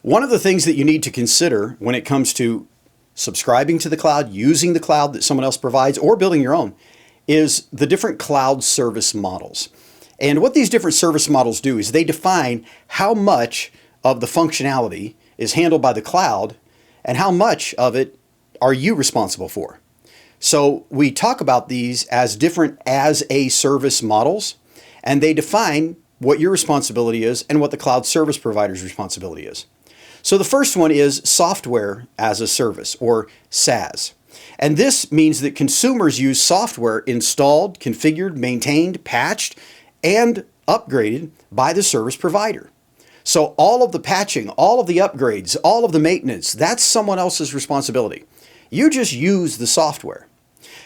One of the things that you need to consider when it comes to subscribing to the cloud, using the cloud that someone else provides, or building your own, is the different cloud service models. And what these different service models do is they define how much of the functionality is handled by the cloud and how much of it are you responsible for. So we talk about these as different as-a-service models, and they define what your responsibility is and what the cloud service provider's responsibility is. So the first one is software as a service, or SaaS. And this means that consumers use software installed, configured, maintained, patched, and upgraded by the service provider. So all of the patching, all of the upgrades, all of the maintenance, that's someone else's responsibility. You just use the software.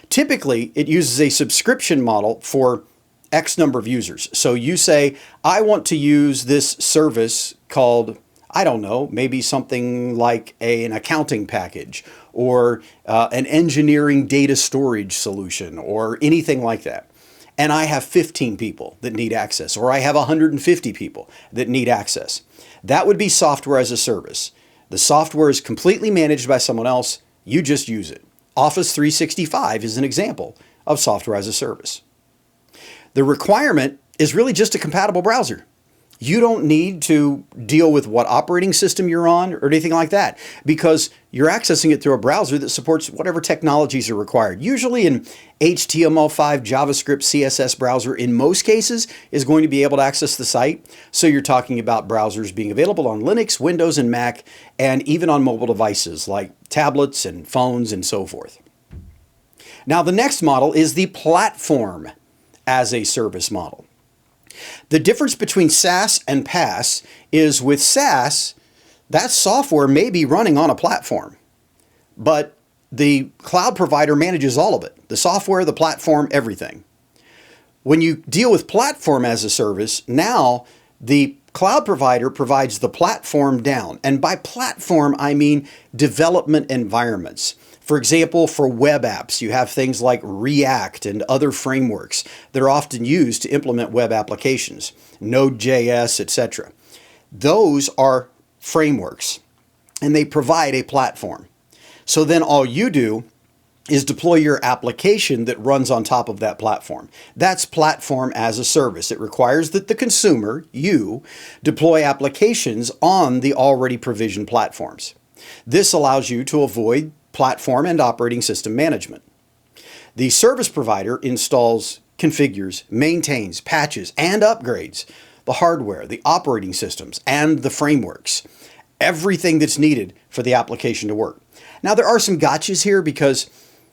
Typically, it uses a subscription model for X number of users. So you say, I want to use this service called, I don't know, maybe something like an accounting package or an engineering data storage solution or anything like that. And I have 15 people that need access, or I have 150 people that need access. That would be software as a service. The software is completely managed by someone else. You just use it. Office 365 is an example of software as a service. The requirement is really just a compatible browser. You don't need to deal with what operating system you're on or anything like that, because you're accessing it through a browser that supports whatever technologies are required. Usually an HTML5, JavaScript, CSS browser, in most cases, is going to be able to access the site. So you're talking about browsers being available on Linux, Windows, and Mac, and even on mobile devices like tablets and phones and so forth. Now, the next model is the platform as a service model. The difference between SaaS and PaaS is with SaaS, that software may be running on a platform, but the cloud provider manages all of it, the software, the platform, everything. When you deal with platform as a service, now the cloud provider provides the platform down. And by platform, I mean development environments. For example, for web apps, you have things like React and other frameworks that are often used to implement web applications, Node.js, etc. Those are frameworks, and they provide a platform. So then all you do is deploy your application that runs on top of that platform. That's platform as a service. It requires that the consumer, you, deploy applications on the already provisioned platforms. This allows you to avoid platform and operating system management. The service provider installs, configures, maintains, patches, and upgrades the hardware, the operating systems, and the frameworks. Everything that's needed for the application to work. Now, there are some gotchas here because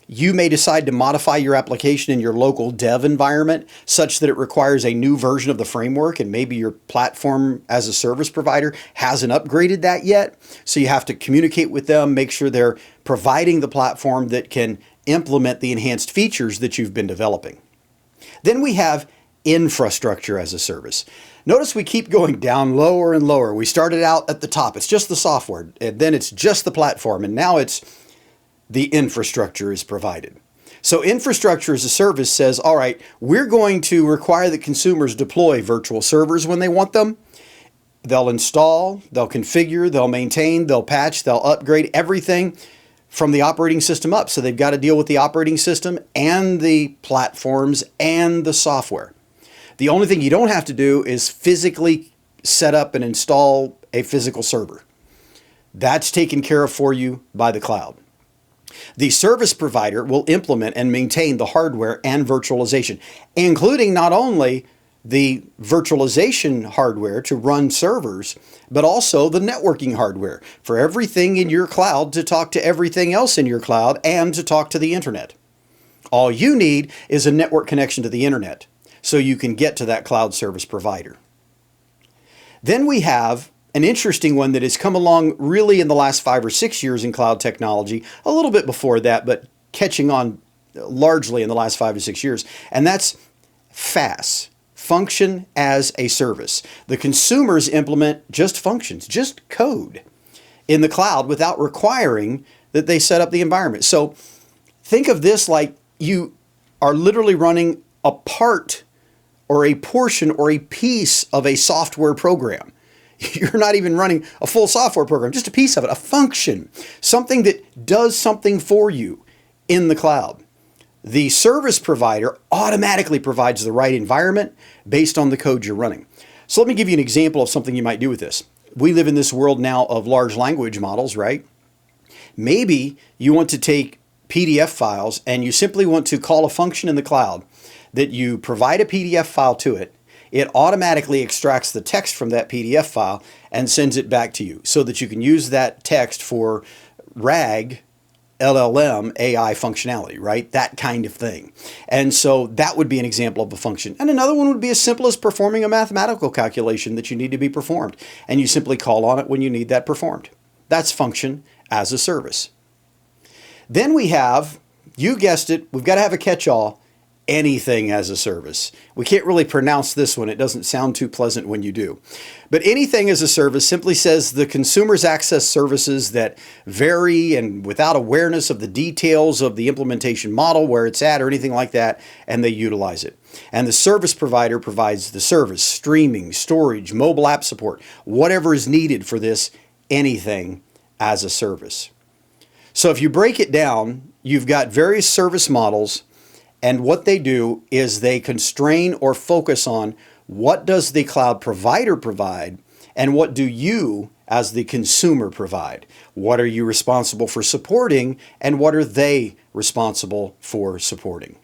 you may decide to modify your application in your local dev environment such that it requires a new version of the framework, and maybe your platform as a service provider hasn't upgraded that yet. So you have to communicate with them, make sure they're providing the platform that can implement the enhanced features that you've been developing. Then we have infrastructure as a service. Notice we keep going down lower and lower. We started out at the top. It's just the software, and then it's just the platform, and now it's the infrastructure is provided. So infrastructure as a service says, all right, we're going to require that consumers deploy virtual servers when they want them. They'll install, they'll configure, they'll maintain, they'll patch, they'll upgrade everything from the operating system up. So they've got to deal with the operating system and the platforms and the software. The only thing you don't have to do is physically set up and install a physical server. That's taken care of for you by the cloud. The service provider will implement and maintain the hardware and virtualization, including not only the virtualization hardware to run servers, but also the networking hardware for everything in your cloud to talk to everything else in your cloud and to talk to the internet. All you need is a network connection to the internet so you can get to that cloud service provider. Then we have an interesting one that has come along really in the last 5 or 6 years in cloud technology, a little bit before that, but catching on largely in the last 5 to 6 years, and that's FaaS, function as a service. The consumers implement just functions, just code in the cloud without requiring that they set up the environment. So think of this like you are literally running a part or a portion or a piece of a software program. You're not even running a full software program, just a piece of it, a function, something that does something for you in the cloud. The service provider automatically provides the right environment based on the code you're running. So let me give you an example of something you might do with this. We live in this world now of large language models, right? Maybe you want to take PDF files and you simply want to call a function in the cloud that you provide a PDF file to it. It automatically extracts the text from that PDF file and sends it back to you so that you can use that text for RAG, LLM, AI functionality, right? That kind of thing. And so that would be an example of a function. And another one would be as simple as performing a mathematical calculation that you need to be performed. And you simply call on it when you need that performed. That's function as a service. Then we have, you guessed it, we've got to have a catch-all, anything as a service. We can't really pronounce this one. It doesn't sound too pleasant when you do. But anything as a service simply says the consumers access services that vary and without awareness of the details of the implementation model, where it's at or anything like that, and they utilize it. And the service provider provides the service, streaming, storage, mobile app support, whatever is needed for this, anything as a service. So if you break it down, you've got various service models, and what they do is they constrain or focus on what does the cloud provider provide and what do you as the consumer provide. What are you responsible for supporting and what are they responsible for supporting?